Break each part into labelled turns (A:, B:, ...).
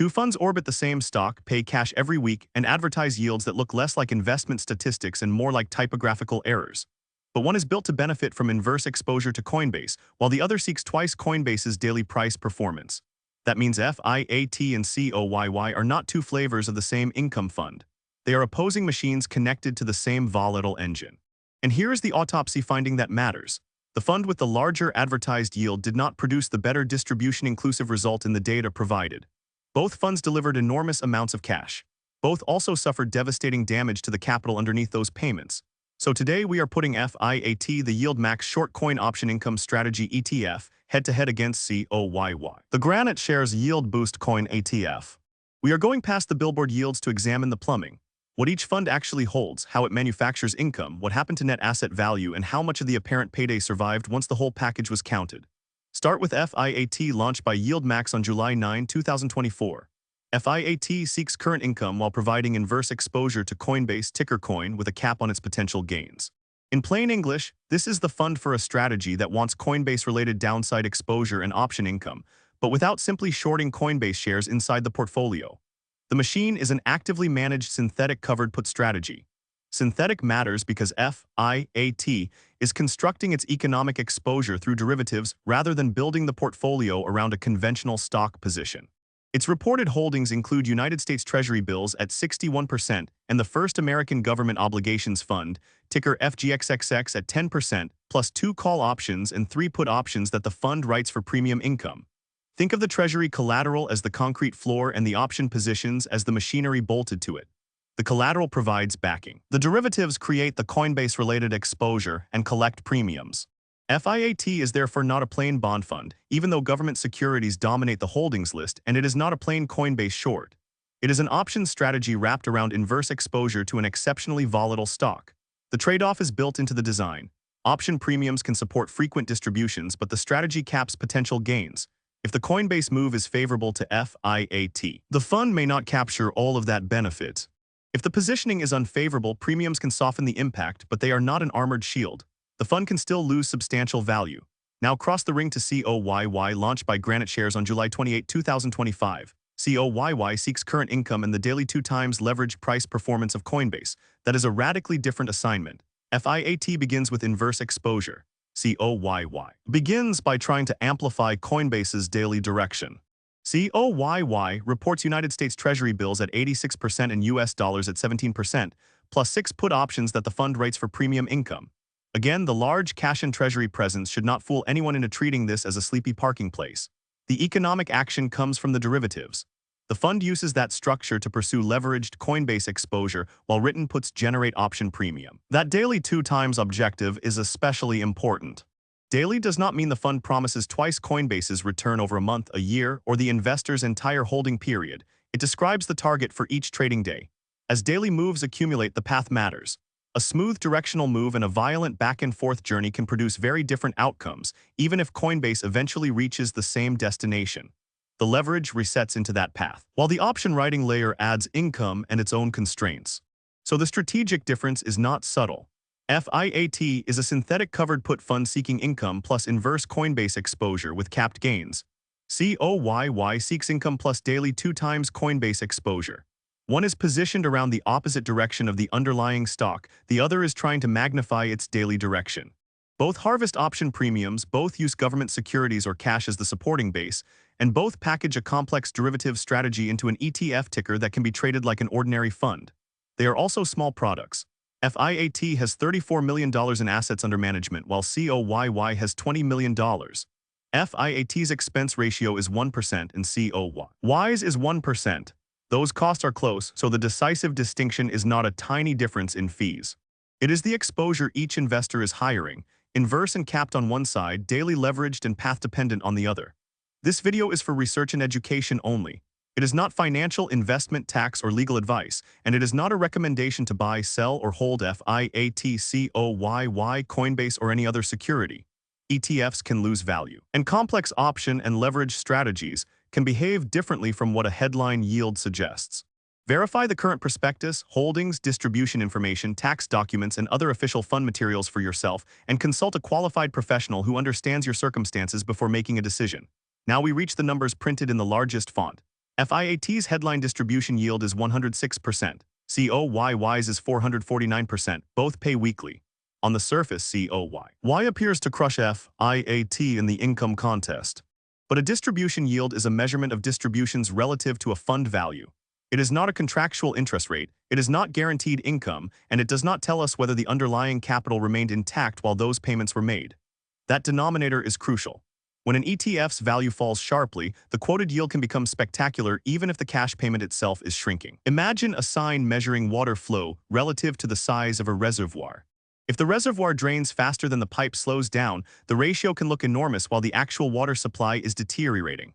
A: Two funds orbit the same stock, pay cash every week, and advertise yields that look less like investment statistics and more like typographical errors. But one is built to benefit from inverse exposure to Coinbase, while the other seeks twice Coinbase's daily price performance. That means FIAT and COYY are not two flavors of the same income fund. They are opposing machines connected to the same volatile engine. And here is the autopsy finding that matters. The fund with the larger advertised yield did not produce the better distribution-inclusive result in the data provided. Both funds delivered enormous amounts of cash. Both also suffered devastating damage to the capital underneath those payments. So today we are putting FIAT, the Yield Max Short Coin Option Income Strategy ETF, head-to-head against COYY, the Granite Shares Yield Boost Coin ETF. We are going past the billboard yields to examine the plumbing. What each fund actually holds, how it manufactures income, what happened to net asset value, and how much of the apparent payday survived once the whole package was counted. Start with FIAT, launched by YieldMax on July 9, 2024. FIAT seeks current income while providing inverse exposure to Coinbase ticker coin with a cap on its potential gains. In plain English, this is the fund for a strategy that wants Coinbase-related downside exposure and option income, but without simply shorting Coinbase shares inside the portfolio. The machine is an actively managed synthetic covered put strategy. Synthetic matters because FIAT is constructing its economic exposure through derivatives rather than building the portfolio around a conventional stock position. Its reported holdings include United States Treasury bills at 61% and the First American Government Obligations Fund, ticker FGXXX, at 10%, plus 2 call options and 3 put options that the fund writes for premium income. Think of the Treasury collateral as the concrete floor and the option positions as the machinery bolted to it. The collateral provides backing. The derivatives create the Coinbase-related exposure and collect premiums. FIAT is therefore not a plain bond fund, even though government securities dominate the holdings list, and it is not a plain Coinbase short. It is an options strategy wrapped around inverse exposure to an exceptionally volatile stock. The trade-off is built into the design. Option premiums can support frequent distributions, but the strategy caps potential gains. If the Coinbase move is favorable to FIAT, the fund may not capture all of that benefit. If the positioning is unfavorable, premiums can soften the impact, but they are not an armored shield. The fund can still lose substantial value. Now cross the ring to COYY, launched by Granite Shares on July 28, 2025. COYY seeks current income and the daily 2x leveraged price performance of Coinbase. That is a radically different assignment. FIAT begins with inverse exposure. COYY begins by trying to amplify Coinbase's daily direction. COYY reports United States Treasury bills at 86% and US dollars at 17%, plus 6 put options that the fund writes for premium income. Again, the large cash and treasury presence should not fool anyone into treating this as a sleepy parking place. The economic action comes from the derivatives. The fund uses that structure to pursue leveraged Coinbase exposure while written puts generate option premium. That daily 2x objective is especially important. Daily does not mean the fund promises twice Coinbase's return over a month, a year, or the investor's entire holding period. It describes the target for each trading day. As daily moves accumulate, the path matters. A smooth directional move and a violent back-and-forth journey can produce very different outcomes, even if Coinbase eventually reaches the same destination. The leverage resets into that path, while the option writing layer adds income and its own constraints. So the strategic difference is not subtle. FIAT is a synthetic covered put fund seeking income plus inverse Coinbase exposure with capped gains. COYY seeks income plus daily 2x Coinbase exposure. One is positioned around the opposite direction of the underlying stock, the other is trying to magnify its daily direction. Both harvest option premiums, both use government securities or cash as the supporting base, and both package a complex derivative strategy into an ETF ticker that can be traded like an ordinary fund. They are also small products. FIAT has $34 million in assets under management, while COYY has $20 million. FIAT's expense ratio is 1% and COYY's is 1%. Those costs are close, so the decisive distinction is not a tiny difference in fees. It is the exposure each investor is hiring, inverse and capped on one side, daily leveraged and path-dependent on the other. This video is for research and education only. It is not financial, investment, tax, or legal advice, and it is not a recommendation to buy, sell, or hold FIAT, COYY, Coinbase, or any other security. ETFs can lose value, and complex option and leverage strategies can behave differently from what a headline yield suggests. Verify the current prospectus, holdings, distribution information, tax documents, and other official fund materials for yourself, and consult a qualified professional who understands your circumstances before making a decision. Now we reach the numbers printed in the largest font. FIAT's headline distribution yield is 106%. COYY's is 449%. Both pay weekly. On the surface, COYY appears to crush FIAT in the income contest. But a distribution yield is a measurement of distributions relative to a fund value. It is not a contractual interest rate, it is not guaranteed income, and it does not tell us whether the underlying capital remained intact while those payments were made. That denominator is crucial. When an ETF's value falls sharply, the quoted yield can become spectacular even if the cash payment itself is shrinking. Imagine a sign measuring water flow relative to the size of a reservoir. If the reservoir drains faster than the pipe slows down, the ratio can look enormous while the actual water supply is deteriorating.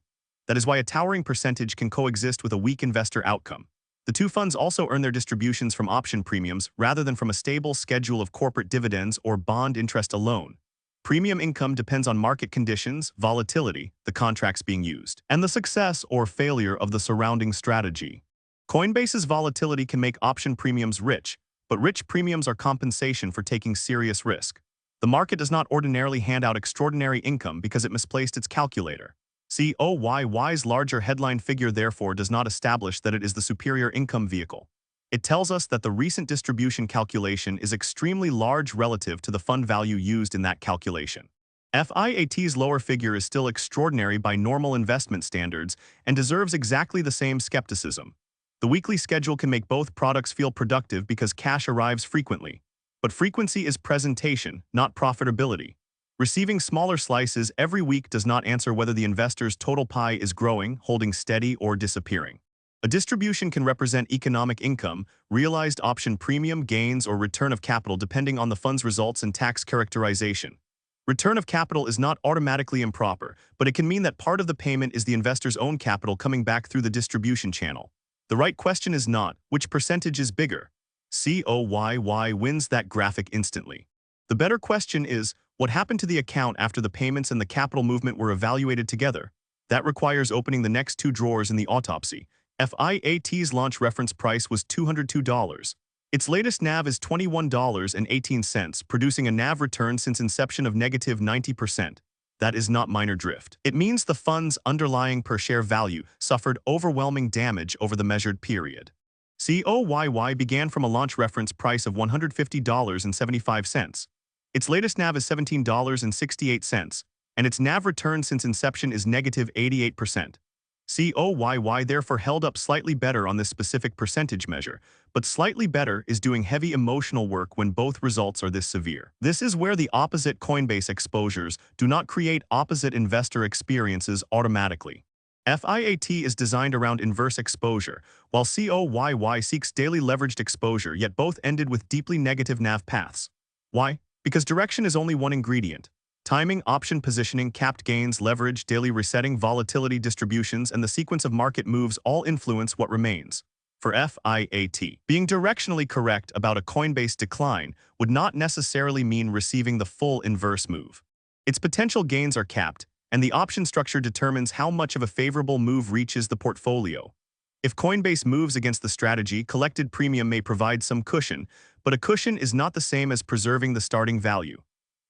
A: That is why a towering percentage can coexist with a weak investor outcome. The two funds also earn their distributions from option premiums rather than from a stable schedule of corporate dividends or bond interest alone. Premium income depends on market conditions, volatility, the contracts being used, and the success or failure of the surrounding strategy. Coinbase's volatility can make option premiums rich, but rich premiums are compensation for taking serious risk. The market does not ordinarily hand out extraordinary income because it misplaced its calculator. COYY's larger headline figure therefore does not establish that it is the superior income vehicle. It tells us that the recent distribution calculation is extremely large relative to the fund value used in that calculation. FIAT's lower figure is still extraordinary by normal investment standards and deserves exactly the same skepticism. The weekly schedule can make both products feel productive because cash arrives frequently. But frequency is presentation, not profitability. Receiving smaller slices every week does not answer whether the investor's total pie is growing, holding steady, or disappearing. A distribution can represent economic income, realized option premium, gains, or return of capital depending on the fund's results and tax characterization. Return of capital is not automatically improper, but it can mean that part of the payment is the investor's own capital coming back through the distribution channel. The right question is not, which percentage is bigger? COYY wins that graphic instantly. The better question is, what happened to the account after the payments and the capital movement were evaluated together? That requires opening the next two drawers in the autopsy. FIAT's launch reference price was $202. Its latest NAV is $21.18, producing a NAV return since inception of negative 90%. That is not minor drift. It means the fund's underlying per-share value suffered overwhelming damage over the measured period. COYY began from a launch reference price of $150.75. Its latest NAV is $17.68, and its NAV return since inception is negative 88%. COYY therefore held up slightly better on this specific percentage measure, but slightly better is doing heavy emotional work when both results are this severe. This is where the opposite Coinbase exposures do not create opposite investor experiences automatically. FIAT is designed around inverse exposure, while COYY seeks daily leveraged exposure, yet both ended with deeply negative NAV paths. Why? Because direction is only one ingredient. Timing, option positioning, capped gains, leverage, daily resetting, volatility distributions, and the sequence of market moves all influence what remains. For FIAT, being directionally correct about a Coinbase decline would not necessarily mean receiving the full inverse move. Its potential gains are capped, and the option structure determines how much of a favorable move reaches the portfolio. If Coinbase moves against the strategy, collected premium may provide some cushion, but a cushion is not the same as preserving the starting value.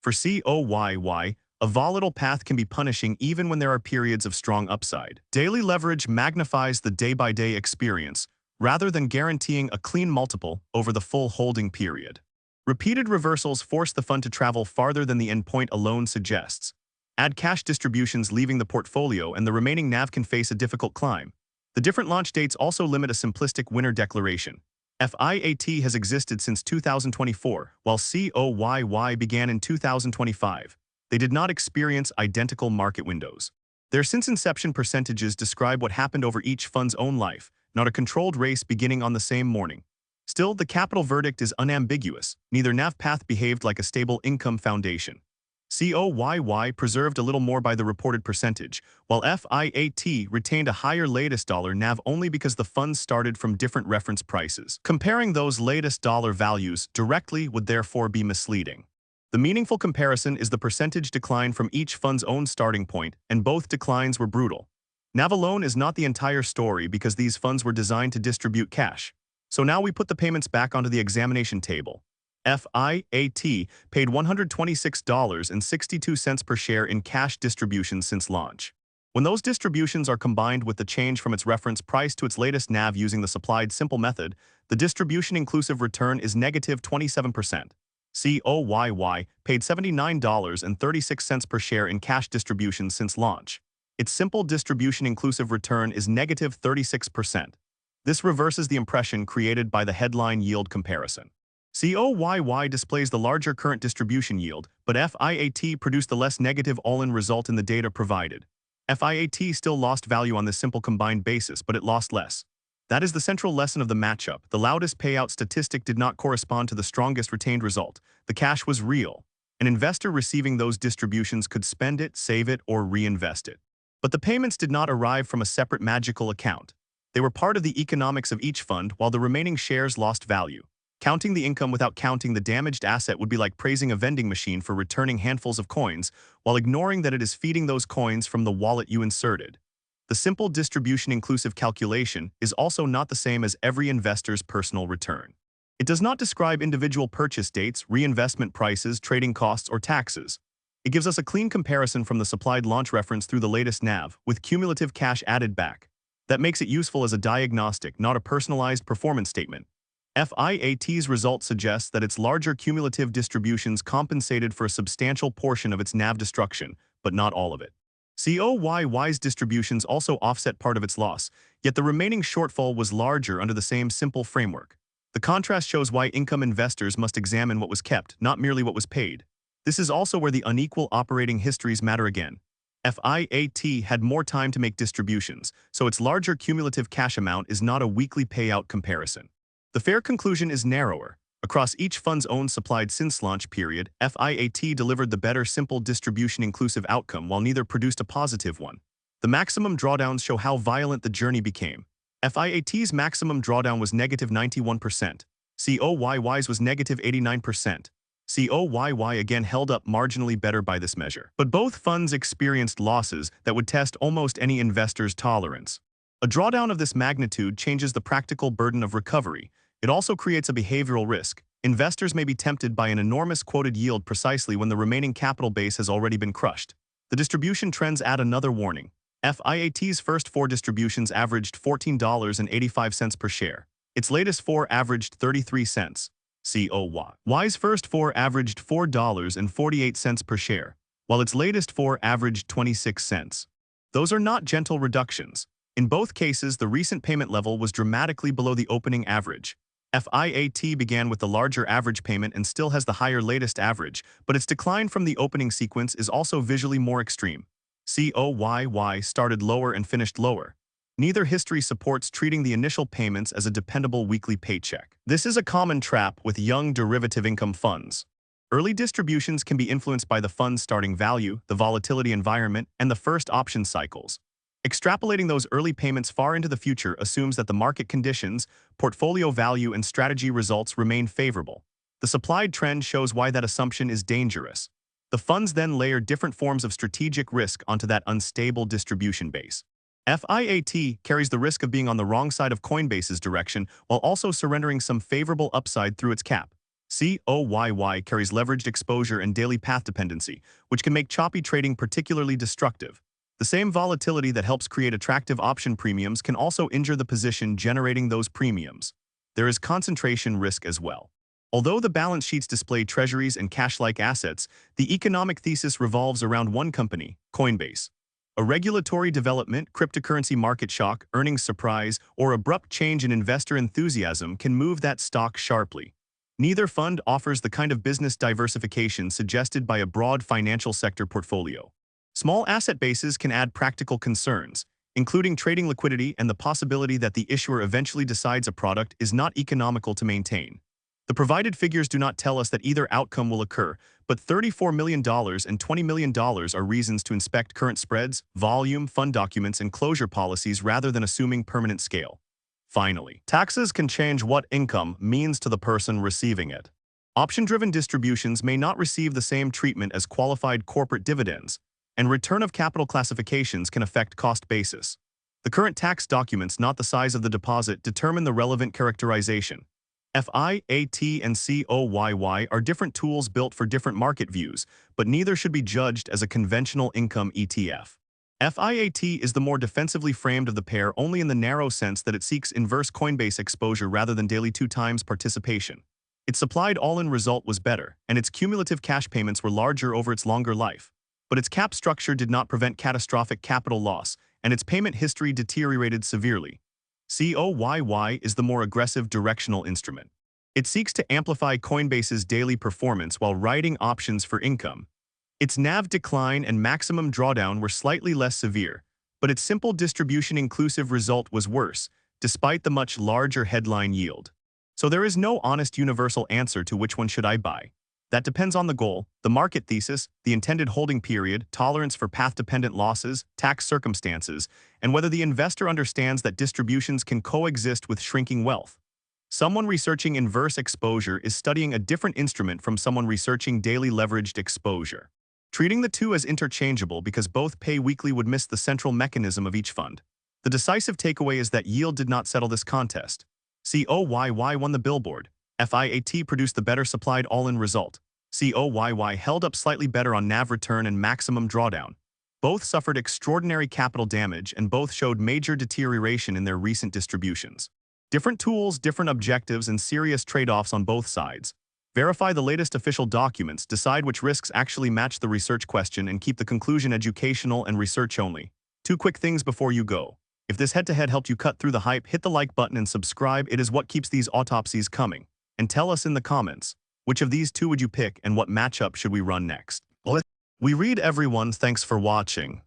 A: For COYY, a volatile path can be punishing even when there are periods of strong upside. Daily leverage magnifies the day-by-day experience, rather than guaranteeing a clean multiple over the full holding period. Repeated reversals force the fund to travel farther than the endpoint alone suggests. Add cash distributions leaving the portfolio and the remaining NAV can face a difficult climb. The different launch dates also limit a simplistic winner declaration. FIAT has existed since 2024, while COYY began in 2025. They did not experience identical market windows. Their since inception percentages describe what happened over each fund's own life, not a controlled race beginning on the same morning. Still, the capital verdict is unambiguous. Neither NAV path behaved like a stable income foundation. COYY preserved a little more by the reported percentage, while FIAT retained a higher latest dollar NAV only because the funds started from different reference prices. Comparing those latest dollar values directly would therefore be misleading. The meaningful comparison is the percentage decline from each fund's own starting point, and both declines were brutal. NAV alone is not the entire story because these funds were designed to distribute cash. So now we put the payments back onto the examination table. FIAT paid $126.62 per share in cash distributions since launch. When those distributions are combined with the change from its reference price to its latest NAV using the supplied simple method, the distribution-inclusive return is negative 27%. COYY paid $79.36 per share in cash distributions since launch. Its simple distribution-inclusive return is negative 36%. This reverses the impression created by the headline yield comparison. COYY displays the larger current distribution yield, but FIAT produced the less negative all-in result in the data provided. FIAT still lost value on this simple combined basis, but it lost less. That is the central lesson of the matchup. The loudest payout statistic did not correspond to the strongest retained result. The cash was real. An investor receiving those distributions could spend it, save it, or reinvest it. But the payments did not arrive from a separate magical account. They were part of the economics of each fund, while the remaining shares lost value. Counting the income without counting the damaged asset would be like praising a vending machine for returning handfuls of coins, while ignoring that it is feeding those coins from the wallet you inserted. The simple distribution-inclusive calculation is also not the same as every investor's personal return. It does not describe individual purchase dates, reinvestment prices, trading costs, or taxes. It gives us a clean comparison from the supplied launch reference through the latest NAV, with cumulative cash added back. That makes it useful as a diagnostic, not a personalized performance statement. FIAT's result suggests that its larger cumulative distributions compensated for a substantial portion of its NAV destruction, but not all of it. COYY's distributions also offset part of its loss, yet the remaining shortfall was larger under the same simple framework. The contrast shows why income investors must examine what was kept, not merely what was paid. This is also where the unequal operating histories matter again. FIAT had more time to make distributions, so its larger cumulative cash amount is not a weekly payout comparison. The fair conclusion is narrower. Across each fund's own supplied since launch period, FIAT delivered the better simple distribution-inclusive outcome while neither produced a positive one. The maximum drawdowns show how violent the journey became. FIAT's maximum drawdown was negative 91%. COYY's was negative 89%. COYY again held up marginally better by this measure. But both funds experienced losses that would test almost any investor's tolerance. A drawdown of this magnitude changes the practical burden of recovery. It also creates a behavioral risk. Investors may be tempted by an enormous quoted yield precisely when the remaining capital base has already been crushed. The distribution trends add another warning. FIAT's first 4 distributions averaged $14.85 per share. Its latest 4 averaged 33 cents. COYY's first 4 averaged $4.48 per share, while its latest 4 averaged 26 cents. Those are not gentle reductions. In both cases, the recent payment level was dramatically below the opening average. FIAT began with the larger average payment and still has the higher latest average, but its decline from the opening sequence is also visually more extreme. COYY started lower and finished lower. Neither history supports treating the initial payments as a dependable weekly paycheck. This is a common trap with young derivative income funds. Early distributions can be influenced by the fund's starting value, the volatility environment, and the first option cycles. Extrapolating those early payments far into the future assumes that the market conditions, portfolio value, and strategy results remain favorable. The supplied trend shows why that assumption is dangerous. The funds then layer different forms of strategic risk onto that unstable distribution base. FIAT carries the risk of being on the wrong side of Coinbase's direction while also surrendering some favorable upside through its cap. COYY carries leveraged exposure and daily path dependency, which can make choppy trading particularly destructive. The same volatility that helps create attractive option premiums can also injure the position generating those premiums. There is concentration risk as well. Although the balance sheets display treasuries and cash-like assets, the economic thesis revolves around one company, Coinbase. A regulatory development, cryptocurrency market shock, earnings surprise, or abrupt change in investor enthusiasm can move that stock sharply. Neither fund offers the kind of business diversification suggested by a broad financial sector portfolio. Small asset bases can add practical concerns, including trading liquidity and the possibility that the issuer eventually decides a product is not economical to maintain. The provided figures do not tell us that either outcome will occur, but $34 million and $20 million are reasons to inspect current spreads, volume, fund documents, and closure policies rather than assuming permanent scale. Finally, taxes can change what income means to the person receiving it. Option-driven distributions may not receive the same treatment as qualified corporate dividends, and return of capital classifications can affect cost basis. The current tax documents, not the size of the deposit, determine the relevant characterization. FIAT and COYY are different tools built for different market views, but neither should be judged as a conventional income ETF. FIAT is the more defensively framed of the pair only in the narrow sense that it seeks inverse Coinbase exposure rather than daily 2x participation. Its supplied all-in result was better, and its cumulative cash payments were larger over its longer life. But its cap structure did not prevent catastrophic capital loss, and its payment history deteriorated severely. COYY is the more aggressive directional instrument. It seeks to amplify Coinbase's daily performance while riding options for income. Its NAV decline and maximum drawdown were slightly less severe, but its simple distribution inclusive result was worse, despite the much larger headline yield. So there is no honest universal answer to which one should I buy. That depends on the goal, the market thesis, the intended holding period, tolerance for path-dependent losses, tax circumstances, and whether the investor understands that distributions can coexist with shrinking wealth. Someone researching inverse exposure is studying a different instrument from someone researching daily leveraged exposure. Treating the two as interchangeable because both pay weekly would miss the central mechanism of each fund. The decisive takeaway is that yield did not settle this contest. COYY won the billboard. FIAT produced the better supplied all-in result. COYY held up slightly better on NAV return and maximum drawdown. Both suffered extraordinary capital damage and both showed major deterioration in their recent distributions. Different tools, different objectives, and serious trade-offs on both sides. Verify the latest official documents, decide which risks actually match the research question, and keep the conclusion educational and research only. 2 quick things before you go. If this head-to-head helped you cut through the hype, hit the like button and subscribe. It is what keeps these autopsies coming. And tell us in the comments, which of these two would you pick and what matchup should we run next? We read everyone, thanks for watching.